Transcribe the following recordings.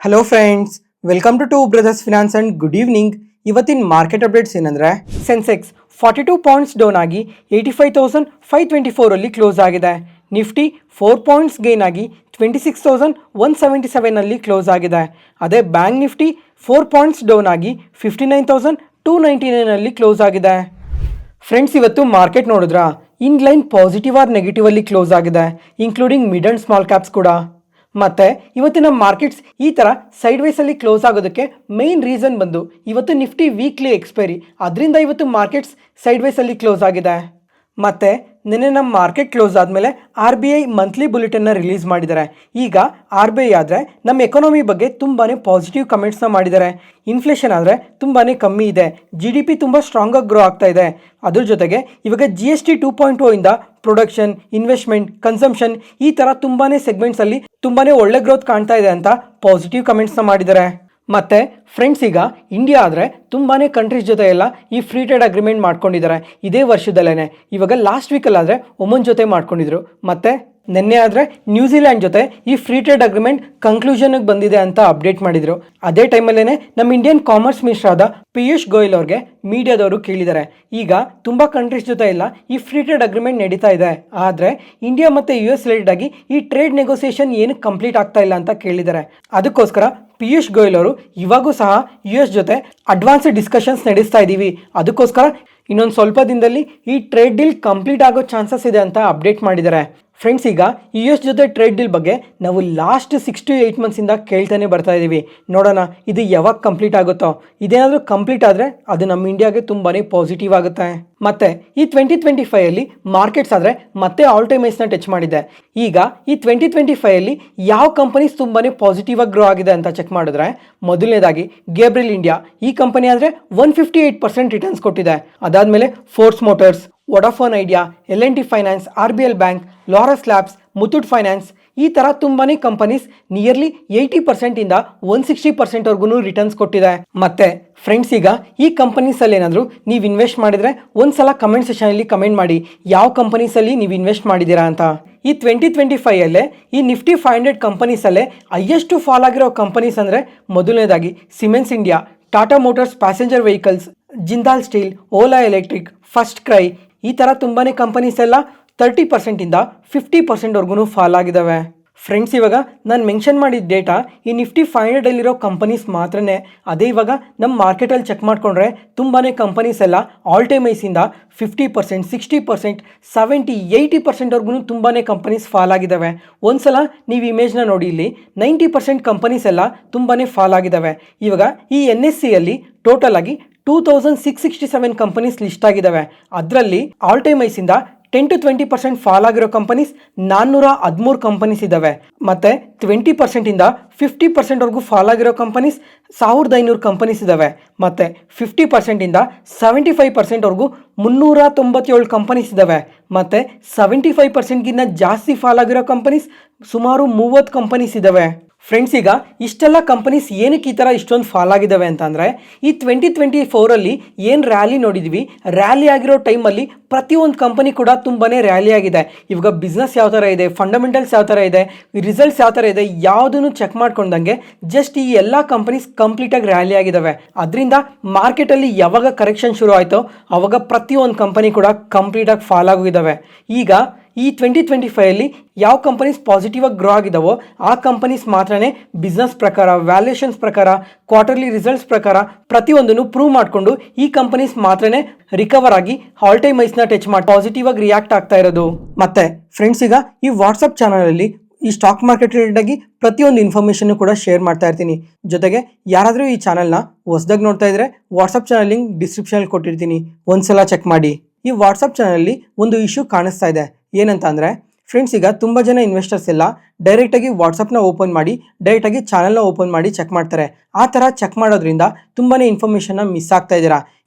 Hello friends, welcome to two brothers finance and good evening. ಇವತ್ತಿನ market updates ಏನಂದರೆ, Sensex 42 points down ಆಗಿ 85,524 close ಆಗಿದೆ. Nifty 4 points gain ಆಗಿ 26,177 close ಆಗಿದೆ. ಅದೇ ಬ್ಯಾಂಕ್ ನಿಫ್ಟಿ 4 ಪಾಯಿಂಟ್ಸ್ ಡೌನ್ ಆಗಿ 59,299 ಕ್ಲೋಸ್ ಆಗಿದೆ. ಫ್ರೆಂಡ್ಸ್, ಇವತ್ತು ಮಾರ್ಕೆಟ್ ನೋಡಿದ್ರಾ, ಇನ್ಲೈನ್ ಪಾಸಿಟಿವ್ ಆರ್ ನೆಗೆಟಿವ್ ಅಲ್ಲಿ ಕ್ಲೋಸ್ ಆಗಿದೆ, including mid and small caps ಕೂಡ. ಮತ್ತು ಇವತ್ತಿನ ಮಾರ್ಕೆಟ್ಸ್ ಈ ಥರ ಸೈಡ್ ವೈಸಲ್ಲಿ ಕ್ಲೋಸ್ ಆಗೋದಕ್ಕೆ ಮೇನ್ ರೀಸನ್ ಬಂದು ಇವತ್ತು ನಿಫ್ಟಿ ವೀಕ್ಲಿ ಎಕ್ಸ್ಪೈರಿ, ಅದರಿಂದ ಇವತ್ತು ಮಾರ್ಕೆಟ್ಸ್ ಸೈಡ್ ವೈಸಲ್ಲಿ ಕ್ಲೋಸ್ ಆಗಿದೆ. ಮತ್ತು ನಿನ್ನೆ ನಮ್ಮ ಮಾರ್ಕೆಟ್ ಕ್ಲೋಸ್ ಆದಮೇಲೆ RBI ಮಂತ್ಲಿ ಬುಲೆಟಿನ್ನ ರಿಲೀಸ್ ಮಾಡಿದ್ದಾರೆ. ಈಗ RBI ಆದರೆ ನಮ್ಮ ಎಕಾನಮಿ ಬಗ್ಗೆ ತುಂಬಾ ಪಾಸಿಟಿವ್ ಕಮೆಂಟ್ಸ್ನ ಮಾಡಿದ್ದಾರೆ. ಇನ್ಫ್ಲೇಷನ್ ಆದರೆ ತುಂಬಾ ಕಮ್ಮಿ ಇದೆ, GDP ತುಂಬ ಸ್ಟ್ರಾಂಗಾಗಿ ಗ್ರೋ ಆಗ್ತಾ ಇದೆ. ಅದ್ರ ಜೊತೆಗೆ ಇವಾಗ GST 2.0 ಇಂದ ಪ್ರೊಡಕ್ಷನ್, ಇನ್ವೆಸ್ಟ್ಮೆಂಟ್, ಕನ್ಸಂಪ್ಷನ್ ಈ ಥರ ತುಂಬಾ ಸೆಗ್ಮೆಂಟ್ಸಲ್ಲಿ ತುಂಬಾ ಒಳ್ಳೆ ಗ್ರೋತ್ ಕಾಣ್ತಾ ಇದೆ ಅಂತ ಪಾಸಿಟಿವ್ ಕಮೆಂಟ್ಸ್ನ ಮಾಡಿದ್ದಾರೆ. ಮತ್ತು ಫ್ರೆಂಡ್ಸ್, ಈಗ ಇಂಡಿಯಾ ಆದರೆ ತುಂಬಾ ಕಂಟ್ರೀಸ್ ಜೊತೆ ಎಲ್ಲ ಈ ಫ್ರೀ ಟ್ರೇಡ್ ಅಗ್ರಿಮೆಂಟ್ ಮಾಡ್ಕೊಂಡಿದ್ದಾರೆ ಇದೇ ವರ್ಷದಲ್ಲೇ. ಇವಾಗ ಲಾಸ್ಟ್ ವೀಕಲ್ಲಾದರೆ ಒಮನ್ ಜೊತೆ ಮಾಡ್ಕೊಂಡಿದ್ರು, ಮತ್ತು ನಿನ್ನೆ ಆದರೆ ನ್ಯೂಜಿಲ್ಯಾಂಡ್ ಜೊತೆ ಈ ಫ್ರೀ ಟ್ರೇಡ್ ಅಗ್ರಿಮೆಂಟ್ ಕನ್ಕ್ಲೂಷನ್ಗೆ ಬಂದಿದೆ ಅಂತ ಅಪ್ಡೇಟ್ ಮಾಡಿದರು. ಅದೇ ಟೈಮಲ್ಲೇ ನಮ್ಮ ಇಂಡಿಯನ್ ಕಾಮರ್ಸ್ ಮಿನಿಸ್ಟರ್ ಆದ ಪಿಯೂಷ್ ಗೋಯಲ್ ಅವ್ರಿಗೆ ಮೀಡಿಯಾದವರು ಕೇಳಿದ್ದಾರೆ, ಈಗ ತುಂಬ ಕಂಟ್ರೀಸ್ ಜೊತೆ ಎಲ್ಲ ಈ ಫ್ರೀ ಟ್ರೇಡ್ ಅಗ್ರಿಮೆಂಟ್ ನಡೀತಾ ಇದೆ, ಆದರೆ ಇಂಡಿಯಾ ಮತ್ತು US ರಿಲೇಟೆಡ್ ಆಗಿ ಈ ಟ್ರೇಡ್ ನೆಗೋಸಿಯೇಷನ್ ಏನು ಕಂಪ್ಲೀಟ್ ಆಗ್ತಾ ಇಲ್ಲ ಅಂತ ಕೇಳಿದ್ದಾರೆ. ಅದಕ್ಕೋಸ್ಕರ ಪಿಯೂಷ್ ಗೋಯಲ್ ಅವರು ಇವಾಗೂ ಸಹ US ಜೊತೆ ಅಡ್ವಾನ್ಸ್ಡ್ ಡಿಸ್ಕಷನ್ಸ್ ನಡೆಸ್ತಾ ಇದ್ದೀವಿ, ಅದಕ್ಕೋಸ್ಕರ ಇನ್ನೊಂದು ಸ್ವಲ್ಪ ದಿನದಲ್ಲಿ ಈ ಟ್ರೇಡ್ ಡೀಲ್ ಕಂಪ್ಲೀಟ್ ಆಗೋ ಚಾನ್ಸಸ್ ಇದೆ ಅಂತ ಅಪ್ಡೇಟ್ ಮಾಡಿದ್ದಾರೆ. ಫ್ರೆಂಡ್ಸ್, ಈಗ US ಜೊತೆ ಟ್ರೇಡ್ ಡೀಲ್ ಬಗ್ಗೆ ನಾವು ಲಾಸ್ಟ್ 6 to 8 ಮಂತ್ಸಿಂದ ಕೇಳ್ತಾನೆ ಬರ್ತಾ ಇದ್ದೀವಿ. ನೋಡೋಣ ಇದು ಯಾವಾಗ ಕಂಪ್ಲೀಟ್ ಆಗುತ್ತೋ. ಇದೇನಾದರೂ ಕಂಪ್ಲೀಟ್ ಆದರೆ ಅದು ನಮ್ಮ ಇಂಡಿಯಾಗೆ ತುಂಬಾ ಪಾಸಿಟಿವ್ ಆಗುತ್ತೆ. ಮತ್ತು ಈ 2025ಅಲ್ಲಿ ಮಾರ್ಕೆಟ್ಸ್ ಆದರೆ ಮತ್ತೆ ಆಲ್ ಟೈಮ್ ಹೈಸ್ನ ಟಚ್ ಮಾಡಿದೆ. ಈಗ ಈ 2025ಅಲ್ಲಿ ಯಾವ ಕಂಪನೀಸ್ ತುಂಬಾ ಪಾಸಿಟಿವ್ ಆಗಿ ಗ್ರೋ ಆಗಿದೆ ಅಂತ ಚೆಕ್ ಮಾಡಿದ್ರೆ, ಮೊದಲನೇದಾಗಿ ಗೇಬ್ರಿಲ್ ಇಂಡಿಯಾ, ಈ ಕಂಪನಿ ಆದರೆ 158% ರಿಟರ್ನ್ಸ್ ಕೊಟ್ಟಿದೆ. ಅದಾದಮೇಲೆ Force Motors, Vodafone Idea, L&T Finance, RBL Bank, Laurus Labs, Muthoot Finance ಈ ಥರ ತುಂಬಾ ಕಂಪನೀಸ್ ನಿಯರ್ಲಿ 80% ಇಂದ 160% ರಿಟರ್ನ್ಸ್ ಕೊಟ್ಟಿದೆ. ಮತ್ತೆ ಫ್ರೆಂಡ್ಸ್, ಈಗ ಈ ಕಂಪನೀಸಲ್ಲಿ ಏನಾದರೂ ನೀವು ಇನ್ವೆಸ್ಟ್ ಮಾಡಿದರೆ ಒಂದ್ಸಲ ಕಮೆಂಟ್ ಸೆಷನಲ್ಲಿ ಕಮೆಂಟ್ ಮಾಡಿ ಯಾವ ಕಂಪನೀಸಲ್ಲಿ ನೀವು ಇನ್ವೆಸ್ಟ್ ಮಾಡಿದ್ದೀರಾ ಅಂತ. ಈ 2025ಅಲ್ಲೇ ಈ ನಿಫ್ಟಿ 500 ಕಂಪನೀಸಲ್ಲೇ ಹೈಯೆಸ್ಟ್ ಫಾಲ್ ಆಗಿರೋ ಕಂಪನೀಸ್ ಅಂದರೆ, ಮೊದಲನೇದಾಗಿ Simmons India, Tata motors passenger vehicles, Jindal steel, Ola electric, first CRY ಈ ಥರ ತುಂಬಾ ಕಂಪನೀಸ್ ಎಲ್ಲ 30% ಇಂದ 50% ಫಾಲ್ ಆಗಿದ್ದಾವೆ. ಫ್ರೆಂಡ್ಸ್, ಇವಾಗ ನಾನು ಮೆನ್ಷನ್ ಮಾಡಿದ ಡೇಟಾ ಈ ನಿಫ್ಟಿ 500 ಕಂಪನೀಸ್ ಮಾತ್ರನೇ. ಅದೇ ಇವಾಗ ನಮ್ಮ ಮಾರ್ಕೆಟಲ್ಲಿ ಚೆಕ್ ಮಾಡಿಕೊಂಡ್ರೆ ತುಂಬಾ ಕಂಪನೀಸ್ ಎಲ್ಲ ಆಲ್ ಟೈಮ್ ಹೈಸಿಂದ 50%, 60%, 70%, 80% ತುಂಬಾ ಕಂಪನೀಸ್ ಫಾಲ್ ಆಗಿದ್ದಾವೆ. ಒಂದ್ಸಲ ನೀವು ಇಮೇಜ್ನ ನೋಡಿ, ಇಲ್ಲಿ 90% ಕಂಪನೀಸ್ ಎಲ್ಲ ತುಂಬಾ ಫಾಲ್ ಆಗಿದ್ದಾವೆ. ಇವಾಗ ಈ NSEಯಲ್ಲಿ ಟೋಟಲ್ ಆಗಿ 2667 ಕಂಪನೀಸ್ ಲಿಸ್ಟ್ ಆಗಿದ್ದಾವೆ. ಅದರಲ್ಲಿ ಆಲ್ ಟೈಮ್ ಹೈಸಿಂದ 10 to 20% ಫಾಲ್ ಆಗಿರೋ ಕಂಪನೀಸ್ 413 ಕಂಪನೀಸ್ ಇದ್ದಾವೆ. ಮತ್ತು 20% ಇಂದ 50% ಫಾಲ್ ಆಗಿರೋ ಕಂಪನೀಸ್ 1500 ಕಂಪನೀಸ್ ಇದ್ದಾವೆ. ಮತ್ತು 50% ಇಂದ 75% 397 ಕಂಪನೀಸ್ ಇದ್ದಾವೆ. ಮತ್ತು 75%ಗಿಂತ ಜಾಸ್ತಿ ಫಾಲ್ ಆಗಿರೋ ಕಂಪನೀಸ್ ಸುಮಾರು 30 ಕಂಪನೀಸ್ ಇದ್ದಾವೆ. ಫ್ರೆಂಡ್ಸ್, ಈಗ ಇಷ್ಟೆಲ್ಲ ಕಂಪನೀಸ್ ಏನಕ್ಕೆ ಈ ಥರ ಇಷ್ಟೊಂದು ಫಾಲ್ ಆಗಿದ್ದಾವೆ ಅಂತಂದರೆ, ಈ 2024ಅಲ್ಲಿ ಏನು ರ್ಯಾಲಿ ನೋಡಿದ್ವಿ, ರ್ಯಾಲಿ ಆಗಿರೋ ಟೈಮಲ್ಲಿ ಪ್ರತಿಯೊಂದು ಕಂಪನಿ ಕೂಡ ತುಂಬಾ ರ್ಯಾಲಿ ಆಗಿದೆ. ಇವಾಗ ಬಿಸ್ನೆಸ್ ಯಾವ ಥರ ಇದೆ, ಫಂಡಮೆಂಟಲ್ಸ್ ಯಾವ ಥರ ಇದೆ, ರಿಸಲ್ಟ್ಸ್ ಯಾವ ಥರ ಇದೆ, ಯಾವುದನ್ನು ಚೆಕ್ ಮಾಡ್ಕೊಂಡಂಗೆ ಜಸ್ಟ್ ಈ ಎಲ್ಲ ಕಂಪನೀಸ್ ಕಂಪ್ಲೀಟಾಗಿ ರ್ಯಾಲಿ ಆಗಿದ್ದಾವೆ. ಅದರಿಂದ ಮಾರ್ಕೆಟಲ್ಲಿ ಯಾವಾಗ ಕರೆಕ್ಷನ್ ಶುರು ಆಯಿತೋ ಆವಾಗ ಪ್ರತಿಯೊಂದು ಕಂಪನಿ ಕೂಡ ಕಂಪ್ಲೀಟಾಗಿ ಫಾಲ್ ಆಗಿದ್ದಾವೆ. ಈಗ ಈ 2025ಅಲ್ಲಿ ಯಾವ ಕಂಪನೀಸ್ ಪಾಸಿಟಿವ್ ಆಗಿ ಗ್ರೋ ಆಗಿದ್ದಾವೋ ಆ ಕಂಪನೀಸ್ ಮಾತ್ರನೇ ಬಿಸ್ನೆಸ್ ಪ್ರಕಾರ, ವ್ಯಾಲ್ಯೂಷನ್ಸ್ ಪ್ರಕಾರ, ಕ್ವಾರ್ಟರ್ಲಿ ರಿಸಲ್ಟ್ಸ್ ಪ್ರಕಾರ ಪ್ರತಿಯೊಂದನ್ನು ಪ್ರೂವ್ ಮಾಡಿಕೊಂಡು ಈ ಕಂಪನೀಸ್ ಮಾತ್ರನೇ ರಿಕವರ್ ಆಗಿ ಆಲ್ ಟೈಮ್ ಹೈಸ್ನ ಟಚ್ ಮಾಡಿ ಪಾಸಿಟಿವ್ ಆಗಿ ರಿಯಾಕ್ಟ್ ಆಗ್ತಾ ಇರೋದು. ಮತ್ತೆ ಫ್ರೆಂಡ್ಸ್, ಈಗ ಈ ವಾಟ್ಸಪ್ ಚಾನಲಲ್ಲಿ ಈ ಸ್ಟಾಕ್ ಮಾರ್ಕೆಟ್ ರಿಲೇಟೆಡ್ ಆಗಿ ಪ್ರತಿಯೊಂದು ಇನ್ಫಾರ್ಮೇಷನ್ ಕೂಡ ಶೇರ್ ಮಾಡ್ತಾ ಇರ್ತೀನಿ. ಜೊತೆಗೆ ಯಾರಾದರೂ ಈ ಚಾನಲ್ನ ಹೊಸದಾಗಿ ನೋಡ್ತಾ ಇದ್ರೆ ವಾಟ್ಸಪ್ ಚಾನಲ್ ಲಿಂಕ್ ಡಿಸ್ಕ್ರಿಪ್ಷನಲ್ಲಿ ಕೊಟ್ಟಿರ್ತೀನಿ, ಒಂದ್ಸಲ ಚೆಕ್ ಮಾಡಿ. ಈ ವಾಟ್ಸಪ್ ಚಾನಲಲ್ಲಿ ಒಂದು ಇಶ್ಯೂ ಕಾಣಿಸ್ತಾ ಇದೆ. ಏನಂತ ಅಂದರೆ, ಫ್ರೆಂಡ್ಸ್, ಈಗ ತುಂಬ ಜನ ಇನ್ವೆಸ್ಟರ್ಸ್ ಎಲ್ಲ ಡೈರೆಕ್ಟಾಗಿ ವಾಟ್ಸಪ್ನ ಓಪನ್ ಮಾಡಿ ಡೈರೆಕ್ಟಾಗಿ ಚಾನಲ್ನ ಓಪನ್ ಮಾಡಿ ಚೆಕ್ ಮಾಡ್ತಾರೆ. ಆ ಥರ ಚೆಕ್ ಮಾಡೋದ್ರಿಂದ ತುಂಬಾ ಇನ್ಫಾರ್ಮೇಷನ್ನ ಮಿಸ್ ಆಗ್ತಾ ಇದ್ದೀರಾ.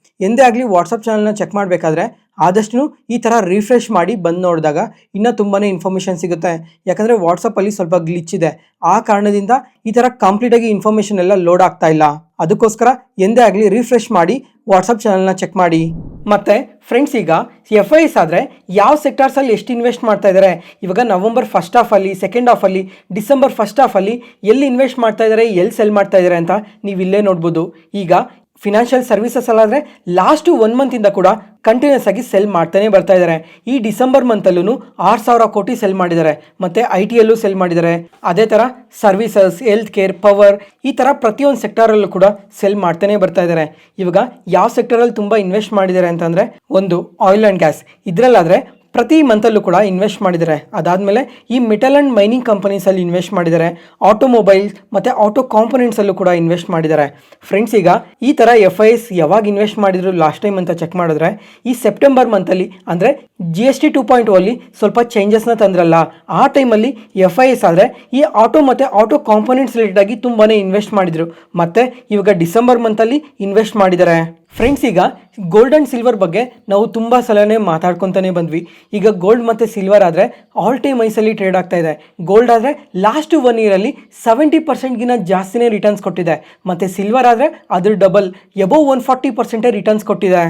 ಎಂದೇ ಆಗಲಿ ವಾಟ್ಸಪ್ ಚಾನಲ್ನ ಚೆಕ್ ಮಾಡಬೇಕಾದ್ರೆ ಆದಷ್ಟು ಈ ಥರ ರಿಫ್ರೆಶ್ ಮಾಡಿ ಬಂದು ನೋಡಿದಾಗ ಇನ್ನೂ ತುಂಬಾ ಇನ್ಫಾರ್ಮೇಷನ್ ಸಿಗುತ್ತೆ. ಯಾಕಂದರೆ ವಾಟ್ಸಪ್ಪಲ್ಲಿ ಸ್ವಲ್ಪ ಗ್ಲಿಚ್ ಇದೆ, ಆ ಕಾರಣದಿಂದ ಈ ಥರ ಕಂಪ್ಲೀಟಾಗಿ ಇನ್ಫಾರ್ಮೇಷನ್ ಎಲ್ಲ ಲೋಡ್ ಆಗ್ತಾ ಇಲ್ಲ. ಅದಕ್ಕೋಸ್ಕರ ಎಂದೇ ಆಗಲಿ ರಿಫ್ರೆಶ್ ಮಾಡಿ ವಾಟ್ಸಪ್ ಚಾನಲ್ನ ಚೆಕ್ ಮಾಡಿ. ಮತ್ತು ಫ್ರೆಂಡ್ಸ್, ಈಗ FIS ಆದರೆ ಯಾವ ಸೆಕ್ಟಾರ್ಸಲ್ಲಿ ಎಷ್ಟು ಇನ್ವೆಸ್ಟ್ ಮಾಡ್ತಾ ಇದ್ದಾರೆ, ಇವಾಗ ನವಂಬರ್ ಫಸ್ಟ್ ಹಾಫಲ್ಲಿ, ಸೆಕೆಂಡ್ ಹಾಫಲ್ಲಿ, ಡಿಸೆಂಬರ್ ಫಸ್ಟ್ ಹಾಫಲ್ಲಿ ಎಲ್ಲಿ ಇನ್ವೆಸ್ಟ್ ಮಾಡ್ತಾ ಇದ್ದಾರೆ, ಎಲ್ಲಿ ಸೆಲ್ ಮಾಡ್ತಾ ಇದ್ದಾರೆ ಅಂತ ನೀವು ಇಲ್ಲೇ ನೋಡ್ಬೋದು. ಈಗ ಫಿನಾನ್ಷಿಯಲ್ ಸರ್ವಿಸಸ್ ಅಲ್ಲಾದರೆ ಲಾಸ್ಟು 1 ಮಂತಿಂದ ಕೂಡ ಕಂಟಿನ್ಯೂಸ್ ಆಗಿ ಸೆಲ್ ಮಾಡ್ತಾನೆ ಬರ್ತಾ ಇದ್ದಾರೆ. ಈ ಡಿಸೆಂಬರ್ ಮಂತಲ್ಲೂ 6,000 ಕೋಟಿ ಸೆಲ್ ಮಾಡಿದ್ದಾರೆ. ಮತ್ತು IT ಯಲ್ಲೂ ಸೆಲ್ ಮಾಡಿದ್ದಾರೆ. ಅದೇ ಥರ ಸರ್ವಿಸಸ್, ಹೆಲ್ತ್ ಕೇರ್, ಪವರ್, ಈ ಥರ ಪ್ರತಿಯೊಂದು ಸೆಕ್ಟರಲ್ಲೂ ಕೂಡ ಸೆಲ್ ಮಾಡ್ತಾನೆ ಬರ್ತಾ ಇದ್ದಾರೆ. ಇವಾಗ ಯಾವ ಸೆಕ್ಟರಲ್ಲಿ ತುಂಬ ಇನ್ವೆಸ್ಟ್ ಮಾಡಿದ್ದಾರೆ ಅಂತಂದರೆ, ಒಂದು ಆಯಿಲ್ ಆ್ಯಂಡ್ ಗ್ಯಾಸ್, ಇದರಲ್ಲಾದರೆ ಪ್ರತಿ ಮಂತಲ್ಲೂ ಕೂಡ ಇನ್ವೆಸ್ಟ್ ಮಾಡಿದ್ದಾರೆ. ಅದಾದಮೇಲೆ ಈ ಮೆಟಲ್ ಆ್ಯಂಡ್ ಮೈನಿಂಗ್ ಕಂಪನೀಸಲ್ಲಿ ಇನ್ವೆಸ್ಟ್ ಮಾಡಿದ್ದಾರೆ. ಆಟೋಮೊಬೈಲ್ಸ್ ಮತ್ತು ಆಟೋ ಕಾಂಪೊನೆಂಟ್ಸಲ್ಲೂ ಕೂಡ ಇನ್ವೆಸ್ಟ್ ಮಾಡಿದ್ದಾರೆ. ಫ್ರೆಂಡ್ಸ್, ಈಗ ಈ ಥರ FIS ಯಾವಾಗ ಇನ್ವೆಸ್ಟ್ ಮಾಡಿದ್ರು ಲಾಸ್ಟ್ ಟೈಮ್ ಅಂತ ಚೆಕ್ ಮಾಡಿದ್ರೆ, ಈ ಸೆಪ್ಟೆಂಬರ್ ಮಂತಲ್ಲಿ ಅಂದರೆ GST 2.0 ಅಲ್ಲಿ ಸ್ವಲ್ಪ ಚೇಂಜಸ್ನ ತಂದ್ರಲ್ಲ, ಆ ಟೈಮಲ್ಲಿ FIS ಆದರೆ ಈ ಆಟೋ ಮತ್ತು ಆಟೋ ಕಾಂಪೊನೆಂಟ್ಸ್ ರಿಲೇಟೆಡ್ ತುಂಬಾ ಇನ್ವೆಸ್ಟ್ ಮಾಡಿದರು. ಮತ್ತು ಇವಾಗ ಡಿಸೆಂಬರ್ ಮಂತಲ್ಲಿ ಇನ್ವೆಸ್ಟ್ ಮಾಡಿದ್ದಾರೆ. ಫ್ರೆಂಡ್ಸ್, ಈಗ ಗೋಲ್ಡ್ ಆ್ಯಂಡ್ ಸಿಲ್ವರ್ ಬಗ್ಗೆ ನಾವು ತುಂಬ ಸಲನೇ ಮಾತಾಡ್ಕೊತಾನೆ ಬಂದ್ವಿ. ಈಗ ಗೋಲ್ಡ್ ಮತ್ತು ಸಿಲ್ವರ್ ಆದರೆ ಆಲ್ ಟೈಮ್ ಹೈಸಲ್ಲಿ ಟ್ರೇಡ್ ಆಗ್ತಾ ಇದೆ. ಗೋಲ್ಡ್ ಆದರೆ ಲಾಸ್ಟ್ 1 ಇಯರಲ್ಲಿ 70%ಗಿನ ಜಾಸ್ತಿನೇ ರಿಟರ್ನ್ಸ್ ಕೊಟ್ಟಿದೆ. ಮತ್ತು ಸಿಲ್ವರ್ ಆದರೆ ಅದ್ರ ಡಬಲ್ ಎಬೋವ್ 140% ರಿಟರ್ನ್ಸ್ ಕೊಟ್ಟಿದೆ.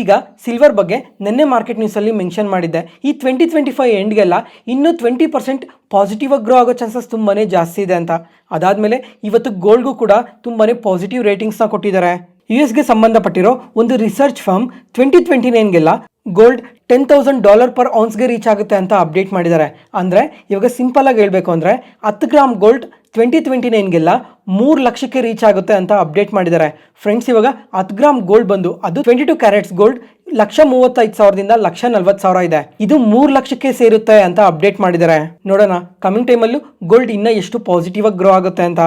ಈಗ ಸಿಲ್ವರ್ ಬಗ್ಗೆ ನಿನ್ನೆ ಮಾರ್ಕೆಟ್ ನ್ಯೂಸಲ್ಲಿ ಮೆನ್ಷನ್ ಮಾಡಿದ್ದೆ, ಈ 2025 ಎಂಡ್ಗೆಲ್ಲ ಇನ್ನೂ 20% ಪಾಸಿಟಿವ್ ಆಗಿ ಗ್ರೋ ಆಗೋ ಚಾನ್ಸಸ್ ತುಂಬಾ ಜಾಸ್ತಿ ಇದೆ ಅಂತ. ಅದಾದಮೇಲೆ ಇವತ್ತು ಗೋಲ್ಡ್ಗೂ ಕೂಡ ತುಂಬಾ ಪಾಸಿಟಿವ್ ರೇಟಿಂಗ್ಸ್ನ ಕೊಟ್ಟಿದ್ದಾರೆ. US ಸಂಬಂಧಪಟ್ಟಿರೋ ಒಂದು ರಿಸರ್ಚ್ ಫರ್ಮ್ 2029ಗೆಲ್ಲ ಗೋಲ್ಡ್ $10,000 ಪರ್ ಔನ್ಸ್ಗೆ ರೀಚ್ ಆಗುತ್ತೆ ಅಂತ ಅಪ್ಡೇಟ್ ಮಾಡಿದ್ದಾರೆ. ಅಂದರೆ ಇವಾಗ ಸಿಂಪಲ್ ಆಗಿ ಹೇಳಬೇಕು ಅಂದರೆ 10 ಗ್ರಾಮ್ ಗೋಲ್ಡ್ 2029ಗೆಲ್ಲ 3 ಲಕ್ಷಕ್ಕೆ ರೀಚ್ ಆಗುತ್ತೆ ಅಂತ ಅಪ್ಡೇಟ್ ಮಾಡಿದ್ದಾರೆ. ಫ್ರೆಂಡ್ಸ್, ಇವಾಗ 10 ಗ್ರಾಮ್ ಗೋಲ್ಡ್ ಬಂದು ಅದು 22 ಕ್ಯಾರೆಟ್ಸ್ ಗೋಲ್ಡ್ 135,000ದಿಂದ 140,000 ಇದೆ. ಇದು 3 ಲಕ್ಷಕ್ಕೆ ಸೇರುತ್ತೆ ಅಂತ ಅಪ್ಡೇಟ್ ಮಾಡಿದ್ದಾರೆ. ನೋಡೋಣ ಕಮಿಂಗ್ ಟೈಮಲ್ಲೂ ಗೋಲ್ಡ್ ಇನ್ನೂ ಎಷ್ಟು ಪಾಸಿಟಿವ್ ಆಗಿ ಗ್ರೋ ಆಗುತ್ತೆ ಅಂತ.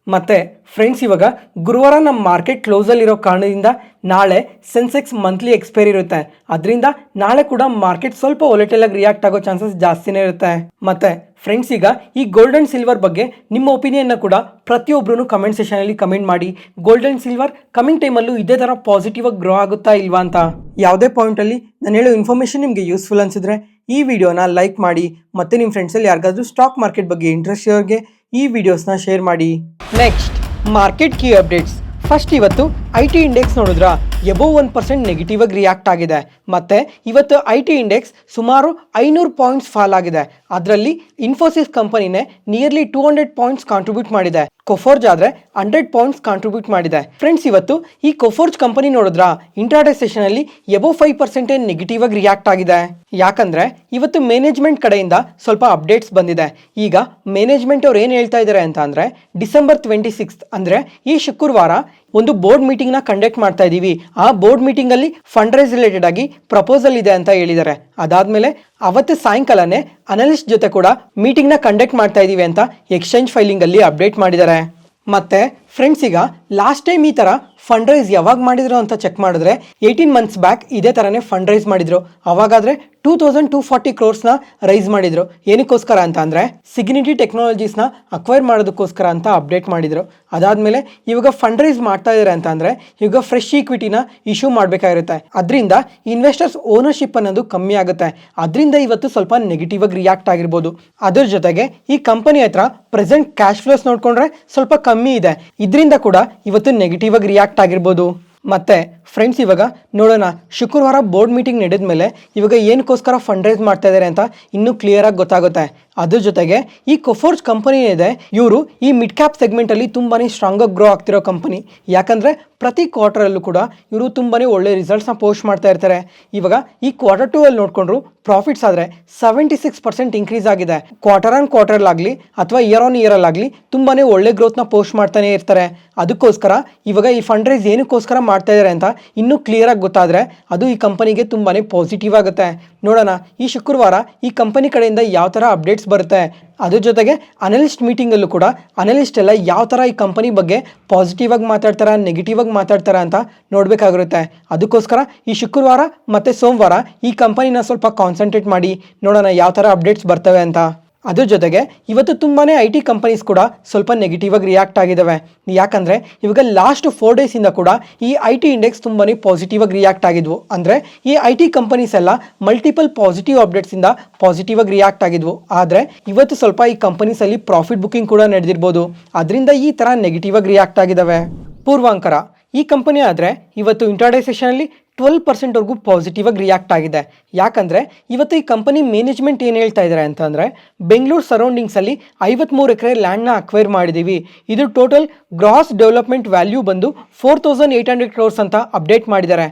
ಮತ್ತು ಫ್ರೆಂಡ್ಸ್, ಇವಾಗ ಗುರುವಾರ ನಮ್ಮ ಮಾರ್ಕೆಟ್ ಕ್ಲೋಸಲ್ಲಿರೋ ಕಾರಣದಿಂದ ನಾಳೆ ಸೆನ್ಸೆಕ್ಸ್ ಮಂತ್ಲಿ ಎಕ್ಸ್ಪೈರಿ ಇರುತ್ತೆ. ಅದರಿಂದ ನಾಳೆ ಕೂಡ ಮಾರ್ಕೆಟ್ ಸ್ವಲ್ಪ ವೊಲೆಟೈಲಾಗಿ ರಿಯಾಕ್ಟ್ ಆಗೋ ಚಾನ್ಸಸ್ ಜಾಸ್ತಿನೇ ಇರುತ್ತೆ. ಮತ್ತು ಫ್ರೆಂಡ್ಸ್, ಈಗ ಈ ಗೋಲ್ಡ್ ಆ್ಯಂಡ್ ಸಿಲ್ವರ್ ಬಗ್ಗೆ ನಿಮ್ಮ ಒಪಿನಿಯನ್ನ ಕೂಡ ಪ್ರತಿಯೊಬ್ಬರೂ ಕಮೆಂಟ್ ಸೆಷನಲ್ಲಿ ಕಮೆಂಟ್ ಮಾಡಿ. ಗೋಲ್ಡ್ ಆ್ಯಂಡ್ ಸಿಲ್ವರ್ ಕಮಿಂಗ್ ಟೈಮಲ್ಲೂ ಇದೇ ಥರ ಪಾಸಿಟಿವ್ ಆಗಿ ಗ್ರೋ ಆಗುತ್ತಾ ಇಲ್ವಾ ಅಂತ. ಯಾವುದೇ ಪಾಯಿಂಟಲ್ಲಿ ನಾನು ಹೇಳೋ ಇನ್ಫಾರ್ಮೇಷನ್ ನಿಮಗೆ ಯೂಸ್ಫುಲ್ ಅನಿಸಿದ್ರೆ ಈ ವಿಡಿಯೋನ ಲೈಕ್ ಮಾಡಿ. ಮತ್ತು ನಿಮ್ಮ ಫ್ರೆಂಡ್ಸಲ್ಲಿ ಯಾರಿಗಾದ್ರೂ ಸ್ಟಾಕ್ ಮಾರ್ಕೆಟ್ ಬಗ್ಗೆ ಇಂಟ್ರೆಸ್ಟ್ ಇರೋರಿಗೆ ಈ ವಿಡಿಯೋಸ್ನ ಶೇರ್ ಮಾಡಿ. Next, market key updates. First, ಇವತ್ತು IT ಇಂಡೆಕ್ಸ್ ನೋಡಿದ್ರಾ, ಎಬೋವ್ 1% ನೆಗೆಟಿವ್ ಆಗಿ ರಿಯಾಕ್ಟ್ ಆಗಿದೆ. ಮತ್ತು ಇವತ್ತು IT ಇಂಡೆಕ್ಸ್ ಸುಮಾರು 500 ಪಾಯಿಂಟ್ಸ್ ಫಾಲ್ ಆಗಿದೆ. ಅದರಲ್ಲಿ ಇನ್ಫೋಸಿಸ್ ಕಂಪನಿನೇ ನಿಯರ್ಲಿ 200 ಪಾಯಿಂಟ್ಸ್ ಕಾಂಟ್ರಿಬ್ಯೂಟ್ ಮಾಡಿದೆ. ಕೊಫೋರ್ಜ್ ಆದರೆ 100 ಪಾಯಿಂಟ್ಸ್ ಕಾಂಟ್ರಿಬ್ಯೂಟ್ ಮಾಡಿದೆ. ಫ್ರೆಂಡ್ಸ್, ಇವತ್ತು ಈ ಕೊಫೋರ್ಜ್ ಕಂಪನಿ ನೋಡಿದ್ರಾ, ಇಂಟ್ರಾಡೇ ಸೆಷನಲ್ಲಿ ಎಬೋವ್ 5% ನೆಗೆಟಿವ್ ಆಗಿ ರಿಯಾಕ್ಟ್ ಆಗಿದೆ. ಯಾಕಂದರೆ ಇವತ್ತು ಮ್ಯಾನೇಜ್ಮೆಂಟ್ ಕಡೆಯಿಂದ ಸ್ವಲ್ಪ ಅಪ್ಡೇಟ್ಸ್ ಬಂದಿದೆ. ಈಗ ಮ್ಯಾನೇಜ್ಮೆಂಟ್ ಅವ್ರು ಏನು ಹೇಳ್ತಾ ಇದ್ದಾರೆ ಅಂತ ಅಂದರೆ, ಡಿಸೆಂಬರ್ 26 ಅಂದರೆ ಈ ಶುಕ್ರವಾರ ಒಂದು ಬೋರ್ಡ್ ಮೀಟಿಂಗ್ನ ಕಂಡಕ್ಟ್ ಮಾಡ್ತಾ ಇದ್ದೀವಿ. ಆ ಬೋರ್ಡ್ ಮೀಟಿಂಗಲ್ಲಿ ಫಂಡ್ ರೈಸ್ ರಿಲೇಟೆಡ್ ಆಗಿ ಪ್ರಪೋಸಲ್ ಇದೆ ಅಂತ ಹೇಳಿದ್ದಾರೆ. ಅದಾದಮೇಲೆ ಅವತ್ತು ಸಾಯಂಕಾಲನೇ ಅನಲಿಸ್ಟ್ ಜೊತೆ ಕೂಡ ಮೀಟಿಂಗ್ನ ಕಂಡಕ್ಟ್ ಮಾಡ್ತಾ ಇದ್ದೀವಿ ಅಂತ ಎಕ್ಸ್ಚೇಂಜ್ ಫೈಲಿಂಗಲ್ಲಿ ಅಪ್ಡೇಟ್ ಮಾಡಿದ್ದಾರೆ. ಮತ್ತು ಫ್ರೆಂಡ್ಸ್, ಈಗ ಲಾಸ್ಟ್ ಟೈಮ್ ಈ ಥರ ಫಂಡ್ ರೈಸ್ ಯಾವಾಗ ಮಾಡಿದ್ರು ಅಂತ ಚೆಕ್ ಮಾಡಿದ್ರೆ 18 ಮಂತ್ಸ್ ಬ್ಯಾಕ್ ಇದೇ ಥರನೇ ಫಂಡ್ ರೈಸ್ ಮಾಡಿದ್ರು. ಅವಾಗಾದರೆ 2240 crores ರೈಸ್ ಮಾಡಿದ್ರು. ಏನಕ್ಕೋಸ್ಕರ ಅಂತ ಅಂದರೆ ಸಿಗ್ನಿಟಿ ಟೆಕ್ನಾಲಜೀಸ್ನ ಅಕ್ವೈರ್ ಮಾಡೋದಕ್ಕೋಸ್ಕರ ಅಂತ ಅಪ್ಡೇಟ್ ಮಾಡಿದರು. ಅದಾದಮೇಲೆ ಇವಾಗ ಫಂಡ್ ರೈಸ್ ಮಾಡ್ತಾ ಇದ್ದಾರೆ ಅಂತ ಅಂದರೆ ಇವಾಗ ಫ್ರೆಶ್ ಈಕ್ವಿಟಿನ ಇಶ್ಯೂ ಮಾಡಬೇಕಾಗಿರುತ್ತೆ. ಅದರಿಂದ ಇನ್ವೆಸ್ಟರ್ಸ್ ಓನರ್ಶಿಪ್ ಅನ್ನೋದು ಕಮ್ಮಿ ಆಗುತ್ತೆ. ಅದರಿಂದ ಇವತ್ತು ಸ್ವಲ್ಪ ನೆಗೆಟಿವ್ ಆಗಿ ರಿಯಾಕ್ಟ್ ಆಗಿರ್ಬೋದು. ಅದ್ರ ಜೊತೆಗೆ ಈ ಕಂಪನಿ ಹತ್ರ ಪ್ರೆಸೆಂಟ್ ಕ್ಯಾಶ್ ಫ್ಲೋಸ್ ನೋಡಿಕೊಂಡ್ರೆ ಸ್ವಲ್ಪ ಕಮ್ಮಿ ಇದೆ. ಇದರಿಂದ ಕೂಡ ಇವತ್ತು ನೆಗೆಟಿವ್ ಆಗಿ ರಿಯಾಕ್ಟ್ ಆಗಿರ್ಬೋದು. ಮತ್ತು ಫ್ರೆಂಡ್ಸ್, ಇವಾಗ ನೋಡೋಣ ಶುಕ್ರವಾರ ಬೋರ್ಡ್ ಮೀಟಿಂಗ್ ನಡೆದ ಮೇಲೆ ಇವಾಗ ಏನಕ್ಕೋಸ್ಕರ ಫಂಡ್ ರೈಸ್ ಮಾಡ್ತಾ ಇದ್ದಾರೆ ಅಂತ ಇನ್ನೂ ಕ್ಲಿಯರಾಗಿ ಗೊತ್ತಾಗುತ್ತೆ. ಅದ್ರ ಜೊತೆಗೆ ಈ ಕೊಫೋರ್ಜ್ ಕಂಪನಿ ಇದೆ, ಇವರು ಈ ಮಿಡ್ ಕ್ಯಾಪ್ ಸೆಗ್ಮೆಂಟಲ್ಲಿ ತುಂಬಾ ಸ್ಟ್ರಾಂಗಾಗಿ ಗ್ರೋ ಆಗ್ತಿರೋ ಕಂಪನಿ. ಯಾಕಂದರೆ ಪ್ರತಿ ಕ್ವಾರ್ಟರಲ್ಲೂ ಕೂಡ ಇವರು ತುಂಬಾ ಒಳ್ಳೆ ರಿಸಲ್ಟ್ಸ್ನ ಪೋಸ್ಟ್ ಮಾಡ್ತಾ ಇರ್ತಾರೆ. ಇವಾಗ ಈ ಕ್ವಾರ್ಟರ್ 2 ಅಲ್ಲಿ ನೋಡಿಕೊಂಡ್ರು ಪ್ರಾಫಿಟ್ಸ್ ಆದರೆ 76% ಇನ್ಕ್ರೀಸ್ ಆಗಿದೆ. ಕ್ವಾರ್ಟರ್ ಆನ್ ಕ್ವಾರ್ಟರ್ಲಾಗಲಿ ಅಥವಾ ಇಯರ್ ಆನ್ ಇಯರಲ್ಲಾಗಲಿ ತುಂಬಾ ಒಳ್ಳೆ ಗ್ರೋತ್ನ ಪೋಸ್ಟ್ ಮಾಡ್ತಾನೆ ಇರ್ತಾರೆ. ಅದಕ್ಕೋಸ್ಕರ ಇವಾಗ ಈ ಫಂಡ್ ರೈಸ್ ಏನಕ್ಕೋಸ್ಕರ ಮಾಡ್ತಾ ಇದ್ದಾರೆ ಅಂತ ಇನ್ನೂ ಕ್ಲಿಯರಾಗಿ ಗೊತ್ತಾದರೆ ಅದು ಈ ಕಂಪನಿಗೆ ತುಂಬಾ ಪಾಸಿಟಿವ್ ಆಗುತ್ತೆ. ನೋಡೋಣ ಈ ಶುಕ್ರವಾರ ಈ ಕಂಪನಿ ಕಡೆಯಿಂದ ಯಾವ ಥರ ಅಪ್ಡೇಟ್ಸ್ ಬರುತ್ತೆ. ಅದ್ರ ಜೊತೆಗೆ ಅನಲಿಸ್ಟ್ ಮೀಟಿಂಗಲ್ಲೂ ಕೂಡ ಅನಲಿಸ್ಟ್ ಎಲ್ಲ ಯಾವ ಥರ ಈ ಕಂಪನಿ ಬಗ್ಗೆ ಪಾಸಿಟಿವ್ ಆಗಿ ಮಾತಾಡ್ತಾರ, ನೆಗೆಟಿವ್ ಆಗಿ ಮಾತಾಡ್ತಾರ ಅಂತ ನೋಡಬೇಕಾಗಿರುತ್ತೆ. ಅದಕ್ಕೋಸ್ಕರ ಈ ಶುಕ್ರವಾರ ಮತ್ತು ಸೋಮವಾರ ಈ ಕಂಪನಿನ ಸ್ವಲ್ಪ ಕಾನ್ಸಂಟ್ರೇಟ್ ಮಾಡಿ ನೋಡೋಣ ಯಾವ ಥರ ಅಪ್ಡೇಟ್ಸ್ ಬರ್ತವೆ ಅಂತ. ಅದ್ರ ಜೊತೆಗೆ ಇವತ್ತು ತುಂಬಾ ಐ ಟಿ ಕಂಪನೀಸ್ ಕೂಡ ಸ್ವಲ್ಪ ನೆಗೆಟಿವ್ ಆಗಿ ರಿಯಾಕ್ಟ್ ಆಗಿದ್ದಾವೆ. ಯಾಕಂದರೆ ಇವಾಗ ಲಾಸ್ಟ್ 4 ಡೇಸಿಂದ ಕೂಡ ಈ ಐ ಟಿ ಇಂಡೆಕ್ಸ್ ತುಂಬಾ ಪಾಸಿಟಿವ್ ಆಗಿ ರಿಯಾಕ್ಟ್ ಆಗಿದ್ವು. ಅಂದರೆ ಈ ಐ ಟಿ ಕಂಪನೀಸ್ ಎಲ್ಲ ಮಲ್ಟಿಪಲ್ ಪಾಸಿಟಿವ್ ಅಪ್ಡೇಟ್ಸಿಂದ ಪಾಸಿಟಿವ್ ಆಗಿ ರಿಯಾಕ್ಟ್ ಆಗಿದ್ವು. ಆದರೆ ಇವತ್ತು ಸ್ವಲ್ಪ ಈ ಕಂಪನೀಸಲ್ಲಿ ಪ್ರಾಫಿಟ್ ಬುಕ್ಕಿಂಗ್ ಕೂಡ ನಡೆದಿರ್ಬೋದು, ಅದರಿಂದ ಈ ಥರ ನೆಗೆಟಿವ್ ಆಗಿ ರಿಯಾಕ್ಟ್ ಆಗಿದ್ದಾವೆ. ಪೂರ್ವಾಂಕರ ಈ ಕಂಪನಿ ಆದರೆ ಇವತ್ತು ಇಂಟ್ರಾಡೇ ಸೆಷನಲ್ಲಿ 12% ಪಾಸಿಟಿವ್ ಆಗಿ ರಿಯಾಕ್ಟ್ ಆಗಿದೆ. ಯಾಕಂದರೆ ಇವತ್ತು ಈ ಕಂಪನಿ ಮ್ಯಾನೇಜ್ಮೆಂಟ್ ಏನು ಹೇಳ್ತಾ ಇದ್ದಾರೆ ಅಂತಂದರೆ, ಬೆಂಗಳೂರು ಸರೌಂಡಿಂಗ್ಸಲ್ಲಿ 53 ಎಕರೆ ಲ್ಯಾಂಡ್ನ ಅಕ್ವೈರ್ ಮಾಡಿದ್ದೀವಿ. ಇದು ಟೋಟಲ್ ಗ್ರಾಸ್ ಡೆವಲಪ್ಮೆಂಟ್ ವ್ಯಾಲ್ಯೂ ಬಂದು 4800 crores ಅಂತ ಅಪ್ಡೇಟ್ ಮಾಡಿದ್ದಾರೆ.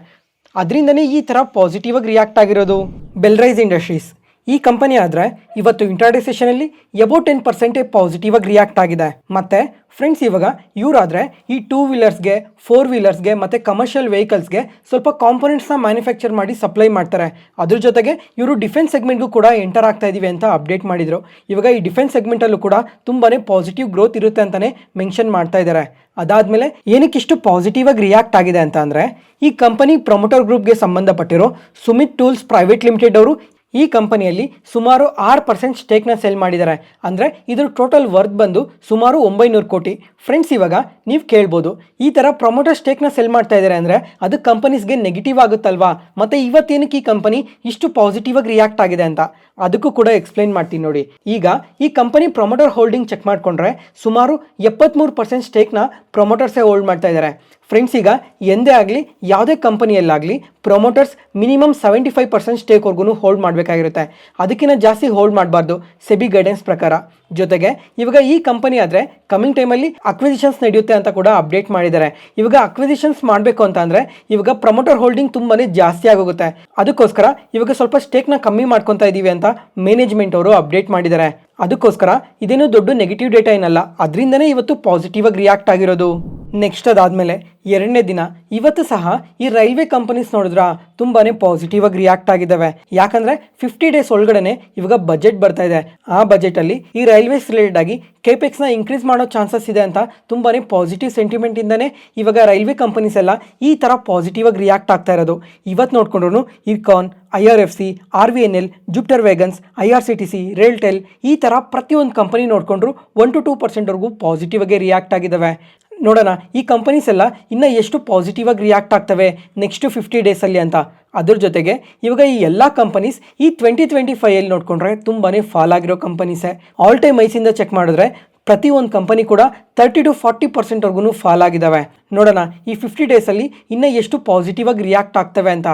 ಅದರಿಂದನೇ ಈ ಥರ ಪಾಸಿಟಿವ್ ಆಗಿ ರಿಯಾಕ್ಟ್ ಆಗಿರೋದು. ಬೆಲ್ರೈಸ್ ಇಂಡಸ್ಟ್ರೀಸ್ ಈ ಕಂಪನಿ ಆದರೆ ಇವತ್ತು ಇಂಟ್ರಾಡೇ ಸೆಷನಲ್ಲಿ ಅಬೌಟ್ 10% ಪಾಸಿಟಿವ್ ಆಗಿ ರಿಯಾಕ್ಟ್ ಆಗಿದೆ. ಮತ್ತು ಫ್ರೆಂಡ್ಸ್ ಇವಾಗ ಇವರಾದರೆ ಈ 2 ವೀಲರ್ಸ್ಗೆ 4 ವೀಲರ್ಸ್ಗೆ ಮತ್ತು ಕಮರ್ಷಿಯಲ್ ವೆಹಿಕಲ್ಸ್ಗೆ ಸ್ವಲ್ಪ ಕಾಂಪೊನೆಂಟ್ಸ್ನ ಮ್ಯಾನುಫ್ಯಾಕ್ಚರ್ ಮಾಡಿ ಸಪ್ಲೈ ಮಾಡ್ತಾರೆ. ಅದ್ರ ಜೊತೆಗೆ ಇವರು ಡಿಫೆನ್ಸ್ ಸೆಗ್ಮೆಂಟ್ಗೂ ಕೂಡ ಎಂಟರ್ ಆಗ್ತಾ ಇದೀವಿ ಅಂತ ಅಪ್ಡೇಟ್ ಮಾಡಿದರು. ಇವಾಗ ಈ ಡಿಫೆನ್ಸ್ ಸೆಗ್ಮೆಂಟಲ್ಲೂ ಕೂಡ ತುಂಬಾ ಪಾಸಿಟಿವ್ ಗ್ರೋತ್ ಇರುತ್ತೆ ಅಂತಲೇ ಮೆನ್ಷನ್ ಮಾಡ್ತಾ ಇದ್ದಾರೆ. ಅದಾದಮೇಲೆ ಏನಕ್ಕಿಷ್ಟು ಪಾಸಿಟಿವ್ ಆಗಿ ರಿಯಾಕ್ಟ್ ಆಗಿದೆ ಅಂತ ಅಂದರೆ, ಈ ಕಂಪನಿ ಪ್ರೊಮೋಟರ್ ಗ್ರೂಪ್ಗೆ ಸಂಬಂಧಪಟ್ಟಿರೋ ಸುಮಿತ್ ಟೂಲ್ಸ್ ಪ್ರೈವೇಟ್ ಲಿಮಿಟೆಡ್ ಅವರು ಈ ಕಂಪನಿಯಲ್ಲಿ ಸುಮಾರು 6% ಸ್ಟೇಕ್ನ ಸೆಲ್ ಮಾಡಿದ್ದಾರೆ. ಅಂದರೆ ಇದ್ರ ಟೋಟಲ್ ವರ್ತ್ ಬಂದು ಸುಮಾರು 900 ಕೋಟಿ. ಫ್ರೆಂಡ್ಸ್ ಇವಾಗ ನೀವು ಕೇಳ್ಬೋದು, ಈ ಥರ ಪ್ರೊಮೋಟರ್ ಸ್ಟೇಕ್ನ ಸೆಲ್ ಮಾಡ್ತಾ ಇದ್ದಾರೆ ಅಂದರೆ ಅದು ಕಂಪನೀಸ್ಗೆ ನೆಗೆಟಿವ್ ಆಗುತ್ತಲ್ವಾ, ಮತ್ತು ಇವತ್ತೇನಕ್ಕೆ ಈ ಕಂಪನಿ ಇಷ್ಟು ಪಾಸಿಟಿವ್ ಆಗಿ ರಿಯಾಕ್ಟ್ ಆಗಿದೆ ಅಂತ ಅದಕ್ಕೂ ಕೂಡ ಎಕ್ಸ್ಪ್ಲೈನ್ ಮಾಡ್ತೀನಿ ನೋಡಿ. ಈಗ ಈ ಕಂಪನಿ ಪ್ರೊಮೋಟರ್ ಹೋಲ್ಡಿಂಗ್ ಚೆಕ್ ಮಾಡಿಕೊಂಡ್ರೆ ಸುಮಾರು 73% ಸ್ಟೇಕ್ನ ಪ್ರೊಮೋಟರ್ಸೇ ಹೋಲ್ಡ್ ಮಾಡ್ತಾ ಇದ್ದಾರೆ. ಫ್ರೆಂಡ್ಸ್ ಈಗ ಎಂದೇ ಆಗಲಿ ಯಾವುದೇ ಕಂಪನಿಯಲ್ಲಾಗಲಿ ಪ್ರೊಮೋಟರ್ಸ್ ಮಿನಿಮಮ್ 75% ಸ್ಟೇಕ್ವರೆಗೂ ಹೋಲ್ಡ್ ಮಾಡಬೇಕಾಗಿರುತ್ತೆ. ಅದಕ್ಕಿಂತ ಜಾಸ್ತಿ ಹೋಲ್ಡ್ ಮಾಡಬಾರ್ದು ಸೆಬಿ ಗೈಡೆನ್ಸ್ ಪ್ರಕಾರ. ಜೊತೆಗೆ ಇವಾಗ ಈ ಕಂಪನಿ ಆದರೆ ಕಮಿಂಗ್ ಟೈಮಲ್ಲಿ ಅಕ್ವಿಸಿಷನ್ಸ್ ನಡೆಯುತ್ತೆ ಅಂತ ಕೂಡ ಅಪ್ಡೇಟ್ ಮಾಡಿದ್ದಾರೆ. ಇವಾಗ ಅಕ್ವಿಸಿಷನ್ಸ್ ಮಾಡಬೇಕು ಅಂತ ಅಂದರೆ ಇವಾಗ ಪ್ರೊಮೋಟರ್ ಹೋಲ್ಡಿಂಗ್ ತುಂಬಾ ಜಾಸ್ತಿ ಆಗೋಗುತ್ತೆ. ಅದಕ್ಕೋಸ್ಕರ ಇವಾಗ ಸ್ವಲ್ಪ ಸ್ಟೇಕ್ನ ಕಮ್ಮಿ ಮಾಡ್ಕೊತಾ ಇದ್ದೀವಿ ಅಂತ ಮ್ಯಾನೇಜ್ಮೆಂಟ್ ಅವರು ಅಪ್ಡೇಟ್ ಮಾಡಿದ್ದಾರೆ. ಅದಕ್ಕೋಸ್ಕರ ಇದೇನು ದೊಡ್ಡ ನೆಗೆಟಿವ್ ಡೇಟಾ ಏನಲ್ಲ, ಅದರಿಂದನೇ ಇವತ್ತು ಪಾಸಿಟಿವ್ ಆಗಿ ರಿಯಾಕ್ಟ್ ಆಗಿರೋದು. ನೆಕ್ಸ್ಟ್ ಅದಾದಮೇಲೆ 2ನೇ ದಿನ ಇವತ್ತು ಸಹ ಈ ರೈಲ್ವೆ ಕಂಪನೀಸ್ ನೋಡಿದ್ರ ತುಂಬಾ ಪಾಸಿಟಿವ್ ಆಗಿ ರಿಯಾಕ್ಟ್ ಆಗಿದ್ದಾವೆ. ಯಾಕಂದರೆ 50 ಡೇಸ್ ಒಳಗಡೆ ಇವಾಗ ಬಜೆಟ್ ಬರ್ತಾ ಇದೆ. ಆ ಬಜೆಟಲ್ಲಿ ಈ ರೈಲ್ವೇಸ್ ರಿಲೇಟೆಡ್ ಆಗಿ ಕೇಪೆಕ್ಸ್ನ ಇನ್ಕ್ರೀಸ್ ಮಾಡೋ ಚಾನ್ಸಸ್ ಇದೆ ಅಂತ ತುಂಬಾ ಪಾಸಿಟಿವ್ ಸೆಂಟಿಮೆಂಟಿಂದನೇ ಇವಾಗ ರೈಲ್ವೆ ಕಂಪನೀಸ್ ಎಲ್ಲ ಈ ಥರ ಪಾಸಿಟಿವ್ ಆಗಿ ರಿಯಾಕ್ಟ್ ಆಗ್ತಾ ಇರೋದು. ಇವತ್ತು ನೋಡ್ಕೊಂಡ್ರು Ircon, IRFC, RVNL, Jupiter wagons, IRCTC, RailTel ಈ ಥರ ಪ್ರತಿಯೊಂದು ಕಂಪನಿ ನೋಡಿಕೊಂಡ್ರು 1 to 2% ಪಾಸಿಟಿವ್ ಆಗಿ ರಿಯಾಕ್ಟ್ ಆಗಿದ್ದಾವೆ. ನೋಡೋಣ ಈ ಕಂಪನೀಸ್ ಎಲ್ಲ ಇನ್ನೂ ಎಷ್ಟು ಪಾಸಿಟಿವ್ ಆಗಿ ರಿಯಾಕ್ಟ್ ಆಗ್ತವೆ ನೆಕ್ಸ್ಟ್ 50 ಡೇಸಲ್ಲಿ ಅಂತ. ಅದ್ರ ಜೊತೆಗೆ ಇವಾಗ ಈ ಎಲ್ಲ ಕಂಪನೀಸ್ ಈ 2025 ನೋಡಿಕೊಂಡ್ರೆ ತುಂಬಾ ಫಾಲ್ ಆಗಿರೋ ಕಂಪನೀಸೇ. ಆಲ್ ಟೈಮ್ ಐಸಿಂದ ಚೆಕ್ ಮಾಡಿದ್ರೆ ಪ್ರತಿಯೊಂದು ಕಂಪನಿ ಕೂಡ 30 to 40% ಫಾಲ್ ಆಗಿದ್ದಾವೆ. ನೋಡೋಣ ಈ 50 ಡೇಸಲ್ಲಿ ಇನ್ನೂ ಎಷ್ಟು ಪಾಸಿಟಿವ್ ಆಗಿ ರಿಯಾಕ್ಟ್ ಆಗ್ತವೆ ಅಂತ.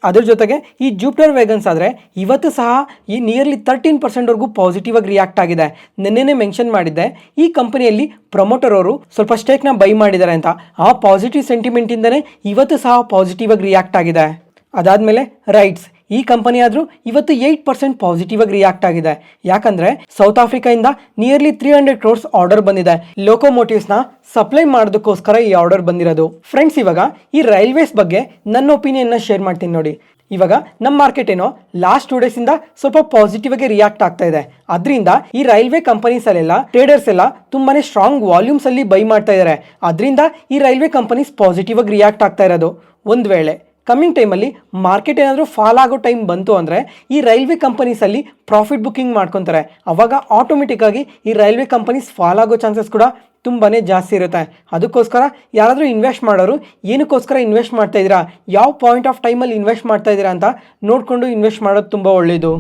ಅದ್ರ ಜೊತೆಗೆ ಈ ಜುಪಿಟರ್ ವೇಗನ್ಸ್ ಆದರೆ ಇವತ್ತು ಸಹ ಈ ನಿಯರ್ಲಿ 13% ಪಾಸಿಟಿವ್ ಆಗಿ ರಿಯಾಕ್ಟ್ ಆಗಿದೆ. ನಿನ್ನೆನೇ ಮೆನ್ಷನ್ ಮಾಡಿದ್ದೆ ಈ ಕಂಪನಿಯಲ್ಲಿ ಪ್ರಮೋಟರ್ ಅವರು ಸ್ವಲ್ಪ ಸ್ಟೇಕ್ನ ಬೈ ಮಾಡಿದ್ದಾರೆ ಅಂತ. ಆ ಪಾಸಿಟಿವ್ ಸೆಂಟಿಮೆಂಟಿಂದನೇ ಇವತ್ತು ಸಹ ಪಾಸಿಟಿವ್ ಆಗಿ ರಿಯಾಕ್ಟ್ ಆಗಿದೆ. ಅದಾದಮೇಲೆ ರೈಟ್ಸ್ ಈ ಕಂಪನಿ ಆದರೂ ಇವತ್ತು 8% ಪಾಸಿಟಿವ್ ಆಗಿ ರಿಯಾಕ್ಟ್ ಆಗಿದೆ. ಯಾಕಂದರೆ ಸೌತ್ ಆಫ್ರಿಕಾಯಿಂದ ನಿಯರ್ಲಿ 300 crores ಆರ್ಡರ್ ಬಂದಿದೆ. ಲೋಕೋಮೋಟಿವ್ಸ್ನ ಸಪ್ಲೈ ಮಾಡೋದಕ್ಕೋಸ್ಕರ ಈ ಆರ್ಡರ್ ಬಂದಿರೋದು. ಫ್ರೆಂಡ್ಸ್ ಇವಾಗ ಈ ರೈಲ್ವೇಸ್ ಬಗ್ಗೆ ನನ್ನ ಒಪಿನಿಯನ್ನ ಶೇರ್ ಮಾಡ್ತೀನಿ ನೋಡಿ. ಇವಾಗ ನಮ್ಮ ಮಾರ್ಕೆಟ್ ಏನೋ ಲಾಸ್ಟ್ 2 ಡೇಸಿಂದ ಸ್ವಲ್ಪ ಪಾಸಿಟಿವ್ ಆಗಿ ರಿಯಾಕ್ಟ್ ಆಗ್ತಾ ಇದೆ. ಅದರಿಂದ ಈ ರೈಲ್ವೆ ಕಂಪನೀಸ್ ಅಲ್ಲೆಲ್ಲ ಟ್ರೇಡರ್ಸ್ ಎಲ್ಲ ತುಂಬಾನೇ ಸ್ಟ್ರಾಂಗ್ ವಾಲ್ಯೂಮ್ಸ್ ಅಲ್ಲಿ ಬೈ ಮಾಡ್ತಾ ಇದ್ದಾರೆ. ಅದರಿಂದ ಈ ರೈಲ್ವೆ ಕಂಪನೀಸ್ ಪಾಸಿಟಿವ್ ಆಗಿ ರಿಯಾಕ್ಟ್ ಆಗ್ತಾ ಇರೋದು. ಒಂದು ವೇಳೆ ಕಮ್ಮಿಂಗ್ ಟೈಮಲ್ಲಿ ಮಾರ್ಕೆಟ್ ಏನಾದರೂ ಫಾಲ್ ಆಗೋ ಟೈಮ್ ಬಂತು ಅಂದರೆ ಈ ರೈಲ್ವೆ ಕಂಪನೀಸಲ್ಲಿ ಪ್ರಾಫಿಟ್ ಬುಕ್ಕಿಂಗ್ ಮಾಡ್ಕೊತಾರೆ. ಅವಾಗ ಆಟೋಮೆಟಿಕ್ಕಾಗಿ ಈ ರೈಲ್ವೆ ಕಂಪನೀಸ್ ಫಾಲ್ ಆಗೋ ಚಾನ್ಸಸ್ ಕೂಡ ತುಂಬಾ ಜಾಸ್ತಿ ಇರುತ್ತೆ. ಅದಕ್ಕೋಸ್ಕರ ಯಾರಾದರೂ ಇನ್ವೆಸ್ಟ್ ಮಾಡೋರು ಏನಕ್ಕೋಸ್ಕರ ಇನ್ವೆಸ್ಟ್ ಮಾಡ್ತಾ ಇದ್ದೀರಾ, ಯಾವ ಪಾಯಿಂಟ್ ಆಫ್ ಟೈಮಲ್ಲಿ ಇನ್ವೆಸ್ಟ್ ಮಾಡ್ತಾ ಇದ್ದೀರಾ ಅಂತ ನೋಡಿಕೊಂಡು ಇನ್ವೆಸ್ಟ್ ಮಾಡೋದು ತುಂಬ ಒಳ್ಳೆಯದು.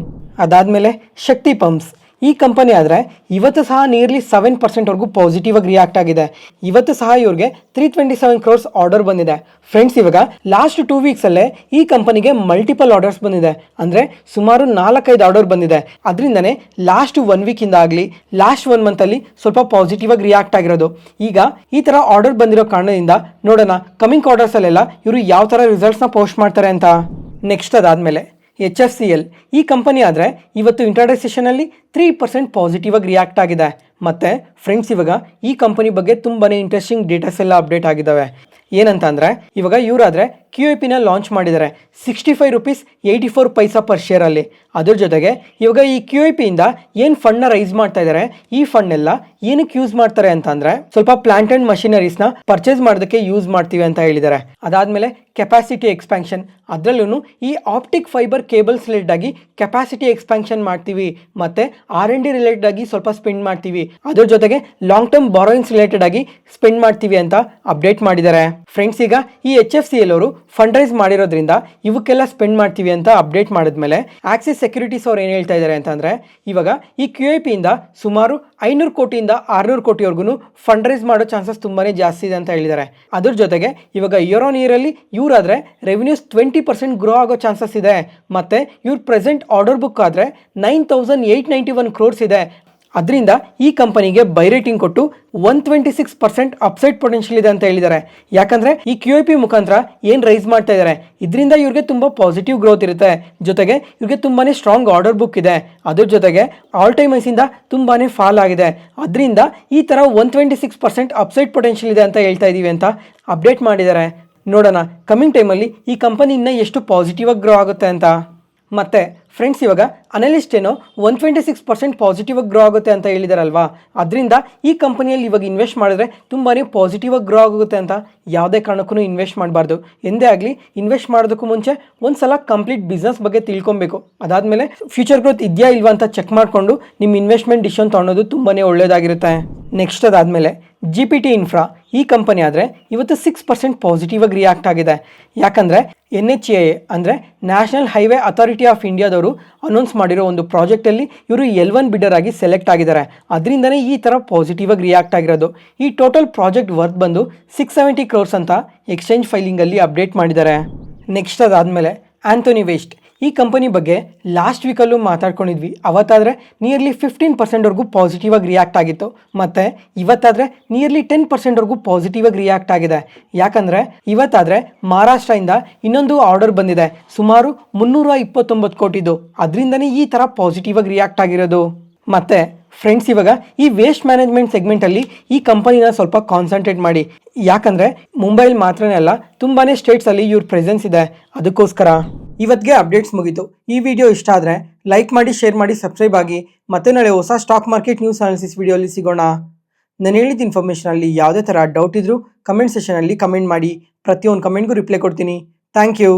ಅದಾದಮೇಲೆ ಶಕ್ತಿ ಪಂಪ್ಸ್ ಈ ಕಂಪನಿ ಆದರೆ ಇವತ್ತು ಸಹ ನಿಯರ್ಲಿ 7% ಪಾಸಿಟಿವ್ ಆಗಿ ರಿಯಾಕ್ಟ್ ಆಗಿದೆ. ಇವತ್ತು ಸಹ ಇವ್ರಿಗೆ 327 crores ಆರ್ಡರ್ ಬಂದಿದೆ. ಫ್ರೆಂಡ್ಸ್ ಇವಾಗ ಲಾಸ್ಟ್ 2 ವೀಕ್ಸಲ್ಲೇ ಈ ಕಂಪನಿಗೆ ಮಲ್ಟಿಪಲ್ ಆರ್ಡರ್ಸ್ ಬಂದಿದೆ. ಅಂದರೆ ಸುಮಾರು 4-5 ಆರ್ಡರ್ ಬಂದಿದೆ. ಅದರಿಂದನೇ ಲಾಸ್ಟ್ 1 ವೀಕಿಂದ ಆಗಲಿ ಲಾಸ್ಟ್ 1 ಮಂತಲ್ಲಿ ಸ್ವಲ್ಪ ಪಾಸಿಟಿವ್ ಆಗಿ ರಿಯಾಕ್ಟ್ ಆಗಿರೋದು. ಈಗ ಈ ಥರ ಆರ್ಡರ್ ಬಂದಿರೋ ಕಾರಣದಿಂದ ನೋಡೋಣ ಕಮಿಂಗ್ ಕ್ವಾರ್ಟರ್ಸಲ್ಲೆಲ್ಲ ಇವರು ಯಾವ ಥರ ರಿಸಲ್ಟ್ಸ್ನ ಪೋಸ್ಟ್ ಮಾಡ್ತಾರೆ ಅಂತ. ನೆಕ್ಸ್ಟ್ ಅದಾದಮೇಲೆ HFCL ಈ ಕಂಪನಿ ಆದರೆ ಇವತ್ತು ಇಂಟ್ರಾಡೇ ಸೆಷನಲ್ಲಿ 3% ಪಾಸಿಟಿವ್ ಆಗಿ ರಿಯಾಕ್ಟ್ ಆಗಿದೆ. ಮತ್ತು ಫ್ರೆಂಡ್ಸ್ ಇವಾಗ ಈ ಕಂಪನಿ ಬಗ್ಗೆ ತುಂಬಾ ಇಂಟ್ರೆಸ್ಟಿಂಗ್ ಡೇಟಾಸ್ ಎಲ್ಲ ಅಪ್ಡೇಟ್ ಆಗಿದ್ದಾವೆ. ಏನಂತ ಅಂದರೆ ಇವಾಗ ಇವರಾದರೆ QIP ಲಾಂಚ್ ಮಾಡಿದ್ದಾರೆ 65 ರುಪೀಸ್ 84 ಪೈಸಾ ಪರ್ ಶೇರಲ್ಲಿ. ಅದ್ರ ಜೊತೆಗೆ ಇವಾಗ ಈ QIP ಇಂದ ಏನು ಫಂಡ್ನ ರೈಸ್ ಮಾಡ್ತಾ ಇದ್ದಾರೆ, ಈ ಫಂಡ್ ಎಲ್ಲ ಏನಕ್ಕೆ ಯೂಸ್ ಮಾಡ್ತಾರೆ ಅಂತಂದ್ರೆ ಸ್ವಲ್ಪ ಪ್ಲಾಂಟ್ ಅಂಡ್ ಮಷಿನರೀಸ್ನ ಪರ್ಚೇಸ್ ಮಾಡೋದಕ್ಕೆ ಯೂಸ್ ಮಾಡ್ತೀವಿ ಅಂತ ಹೇಳಿದ್ದಾರೆ. ಅದಾದಮೇಲೆ ಕೆಪಾಸಿಟಿ ಎಕ್ಸ್ಪ್ಯಾನ್ಷನ್, ಅದರಲ್ಲೂ ಈ ಆಪ್ಟಿಕ್ ಫೈಬರ್ ಕೇಬಲ್ಸ್ ರಿಲೇಟೆಡ್ ಆಗಿ ಕೆಪಾಸಿಟಿ ಎಕ್ಸ್ಪ್ಯಾನ್ಷನ್ ಮಾಡ್ತೀವಿ, ಮತ್ತೆ R&D ರಿಲೇಟೆಡ್ ಆಗಿ ಸ್ವಲ್ಪ ಸ್ಪೆಂಡ್ ಮಾಡ್ತೀವಿ, ಅದ್ರ ಜೊತೆಗೆ ಲಾಂಗ್ ಟರ್ಮ್ ಬಾರೋಯಿಂಗ್ಸ್ ರಿಲೇಟೆಡ್ ಆಗಿ ಸ್ಪೆಂಡ್ ಮಾಡ್ತೀವಿ ಅಂತ ಅಪ್ಡೇಟ್ ಮಾಡಿದ್ದಾರೆ. ಫ್ರೆಂಡ್ಸ್, ಈಗ ಈ HFCL ಅವರು ಫಂಡ್ ರೈಸ್ ಮಾಡಿರೋದ್ರಿಂದ ಇವಕ್ಕೆಲ್ಲ ಸ್ಪೆಂಡ್ ಮಾಡ್ತೀವಿ ಅಂತ ಅಪ್ಡೇಟ್ ಮಾಡಿದ್ಮೇಲೆ ಆಕ್ಸಿಸ್ ಸೆಕ್ಯೂರಿಟೀಸ್ ಅವ್ರು ಏನು ಹೇಳ್ತಾ ಇದ್ದಾರೆ ಅಂತಂದ್ರೆ, ಇವಾಗ ಈ QIP ಇಂದ ಸುಮಾರು 500 ಕೋಟಿಯಿಂದ 600 ಕೋಟಿವರೆಗೂ ಫಂಡ್ ರೈಸ್ ಮಾಡೋ ಚಾನ್ಸಸ್ ತುಂಬಾನೇ ಜಾಸ್ತಿ ಇದೆ ಅಂತ ಹೇಳಿದ್ದಾರೆ. ಅದ್ರ ಜೊತೆಗೆ ಇವಾಗ ಇಯರ್ ಆನ್ ಇಯರ್ ಅಲ್ಲಿ ಇವರಾದ್ರೆ ರೆವಿನ್ಯೂಸ್ 20% ಗ್ರೋ ಆಗೋ ಚಾನ್ಸಸ್ ಇದೆ. ಮತ್ತೆ ಇವ್ರ ಪ್ರೆಸೆಂಟ್ ಆರ್ಡರ್ ಬುಕ್ ಆದ್ರೆ 9891 ಕ್ರೋರ್ಸ್ ಇದೆ. ಅದರಿಂದ ಈ ಕಂಪನಿಗೆ ಬೈ ರೇಟಿಂಗ್ ಕೊಟ್ಟು 126% ಅಪ್ಸೈಡ್ ಪೊಟೆನ್ಷಿಯಲ್ ಇದೆ ಅಂತ ಹೇಳಿದ್ದಾರೆ. ಯಾಕಂದ್ರೆ ಈ QIP ಮುಖಾಂತರ ಏನು ರೈಸ್ ಮಾಡ್ತಾ ಇದ್ದಾರೆ, ಇದರಿಂದ ಇವ್ರಿಗೆ ತುಂಬಾ ಪಾಸಿಟಿವ್ ಗ್ರೋತ್ ಇರುತ್ತೆ. ಜೊತೆಗೆ ಇವ್ರಿಗೆ ತುಂಬಾನೇ ಸ್ಟ್ರಾಂಗ್ ಆರ್ಡರ್ ಬುಕ್ ಇದೆ. ಅದ್ರ ಜೊತೆಗೆ ಆಲ್ ಟೈಮ್ ಹೈಸ್ ಇಂದ ತುಂಬಾನೇ ಫಾಲ್ ಆಗಿದೆ. ಅದರಿಂದ ಈ ತರ 126% ಅಪ್ಸೈಡ್ ಪೊಟೆನ್ಷಿಯಲ್ ಇದೆ ಅಂತ ಹೇಳ್ತಾ ಇದೀವಿ ಅಂತ ಅಪ್ಡೇಟ್ ಮಾಡಿದ್ದಾರೆ. ನೋಡೋಣ ಕಮಿಂಗ್ ಟೈಮಲ್ಲಿ ಈ ಕಂಪನಿ ಇನ್ನ ಎಷ್ಟು ಪಾಸಿಟಿವ್ ಆಗಿ ಗ್ರೋ ಆಗುತ್ತೆ ಅಂತ. ಮತ್ತೆ ಫ್ರೆಂಡ್ಸ್, ಇವಾಗ ಅನಲಿಸ್ಟ್ ಏನೋ 126% ಪಾಸಿಟಿವ್ ಆಗಿ ಗ್ರೋ ಆಗುತ್ತೆ ಅಂತ ಹೇಳಿದಾರಲ್ವಾ, ಅದರಿಂದ ಈ ಕಂಪನಿಯಲ್ಲಿ ಇವಾಗ ಇನ್ವೆಸ್ಟ್ ಮಾಡಿದ್ರೆ ತುಂಬಾ ಪಾಸಿಟಿವ್ ಆಗಿ ಗ್ರೋ ಆಗುತ್ತೆ ಅಂತ ಯಾವುದೇ ಕಾರಣಕ್ಕೂ ಇನ್ವೆಸ್ಟ್ ಮಾಡಬಾರ್ದು. ಎಂದೇ ಆಗಲಿ ಇನ್ವೆಸ್ಟ್ ಮಾಡೋದಕ್ಕೂ ಮುಂಚೆ ಒಂದ್ಸಲ ಕಂಪ್ಲೀಟ್ ಬಿಸ್ನೆಸ್ ಬಗ್ಗೆ ತಿಳ್ಕೊಬೇಕು. ಅದಾದಮೇಲೆ ಫ್ಯೂಚರ್ ಗ್ರೋತ್ ಇದೆಯಾ ಇಲ್ವಾ ಅಂತ ಚೆಕ್ ಮಾಡಿಕೊಂಡು ನಿಮ್ಮ ಇನ್ವೆಸ್ಟ್ಮೆಂಟ್ ಡಿಸಿಷನ್ ತೊಗೊಳೋದು ತುಂಬಾ ಒಳ್ಳೆಯದಾಗಿರುತ್ತೆ. ನೆಕ್ಸ್ಟ್ ಅದಾದಮೇಲೆ GPT ಇನ್ಫ್ರಾ ಈ ಕಂಪನಿ ಆದರೆ ಇವತ್ತು 6% ಪಾಸಿಟಿವ್ ಆಗಿ ರಿಯಾಕ್ಟ್ ಆಗಿದೆ. ಯಾಕಂದರೆ NHAI ಅಂದರೆ ನ್ಯಾಷನಲ್ ಹೈವೇ ಅಥಾರಿಟಿ ಆಫ್ ಇಂಡಿಯಾದವರು ಅನೌನ್ಸ್ ಮಾಡಿರೋ ಒಂದು ಪ್ರಾಜೆಕ್ಟಲ್ಲಿ ಇವರು L1 ಬಿಡರ್ ಆಗಿ ಸೆಲೆಕ್ಟ್ ಆಗಿದ್ದಾರೆ. ಅದರಿಂದನೇ ಈ ಥರ ಪಾಸಿಟಿವ್ ಆಗಿ ರಿಯಾಕ್ಟ್ ಆಗಿರೋದು. ಈ ಟೋಟಲ್ ಪ್ರಾಜೆಕ್ಟ್ ವರ್ತ್ ಬಂದು 670 ಕ್ರೋರ್ಸ್ ಅಂತ ಎಕ್ಸ್ಚೇಂಜ್ ಫೈಲಿಂಗಲ್ಲಿ ಅಪ್ಡೇಟ್ ಮಾಡಿದ್ದಾರೆ. ನೆಕ್ಸ್ಟ್ ಅದಾದಮೇಲೆ ಆಂಥೋನಿ ವೇಸ್ಟ್ ಈ ಕಂಪನಿ ಬಗ್ಗೆ ಲಾಸ್ಟ್ ವೀಕಲ್ಲೂ ಮಾತಾಡ್ಕೊಂಡಿದ್ವಿ. ಅವತ್ತಾದರೆ ನಿಯರ್ಲಿ 15%ವರೆಗೂ ಪಾಸಿಟಿವ್ ಆಗಿ ರಿಯಾಕ್ಟ್ ಆಗಿತ್ತು. ಮತ್ತು ಇವತ್ತಾದರೆ ನಿಯರ್ಲಿ 10%ವರೆಗೂ ಪಾಸಿಟಿವ್ ಆಗಿ ರಿಯಾಕ್ಟ್ ಆಗಿದೆ. ಯಾಕಂದರೆ ಇವತ್ತಾದರೆ ಮಹಾರಾಷ್ಟ್ರದಿಂದ ಇನ್ನೊಂದು ಆರ್ಡರ್ ಬಂದಿದೆ ಸುಮಾರು 329 ಕೋಟಿದು. ಅದರಿಂದನೇ ಈ ಥರ ಪಾಸಿಟಿವ್ ಆಗಿ ರಿಯಾಕ್ಟ್ ಆಗಿರೋದು. ಮತ್ತು ಫ್ರೆಂಡ್ಸ್, ಇವಾಗ ಈ ವೇಸ್ಟ್ ಮ್ಯಾನೇಜ್ಮೆಂಟ್ ಸೆಗ್ಮೆಂಟಲ್ಲಿ ಈ ಕಂಪನಿನ ಸ್ವಲ್ಪ ಕಾನ್ಸಂಟ್ರೇಟ್ ಮಾಡಿ. ಯಾಕಂದರೆ ಮುಂಬೈಲಿ ಮಾತ್ರನೇ ಅಲ್ಲ, ತುಂಬಾ ಸ್ಟೇಟ್ಸಲ್ಲಿ ಇವ್ರ ಪ್ರೆಸೆನ್ಸ್ ಇದೆ. ಅದಕ್ಕೋಸ್ಕರ ಇವತ್ತಿಗೆ ಅಪ್ಡೇಟ್ಸ್ ಮುಗೀತು. ಈ ವಿಡಿಯೋ ಇಷ್ಟ ಆದರೆ ಲೈಕ್ ಮಾಡಿ, ಶೇರ್ ಮಾಡಿ, ಸಬ್ಸ್ಕ್ರೈಬ್ ಆಗಿ. ಮತ್ತೆ ನಾಳೆ ಹೊಸ ಸ್ಟಾಕ್ ಮಾರ್ಕೆಟ್ ನ್ಯೂಸ್ ಅನಾಲಿಸಿಸ್ ವಿಡಿಯೋಲಿ ಸಿಗೋಣ. ನಾನು ಹೇಳಿದ ಇನ್ಫಾರ್ಮೇಷನಲ್ಲಿ ಯಾವುದೇ ಥರ ಡೌಟ್ ಇದ್ದರೂ ಕಮೆಂಟ್ ಸೆಷನಲ್ಲಿ ಕಮೆಂಟ್ ಮಾಡಿ. ಪ್ರತಿಯೊಂದು ಕಮೆಂಟ್ಗೂ ರಿಪ್ಲೈ ಕೊಡ್ತೀನಿ. Thank you.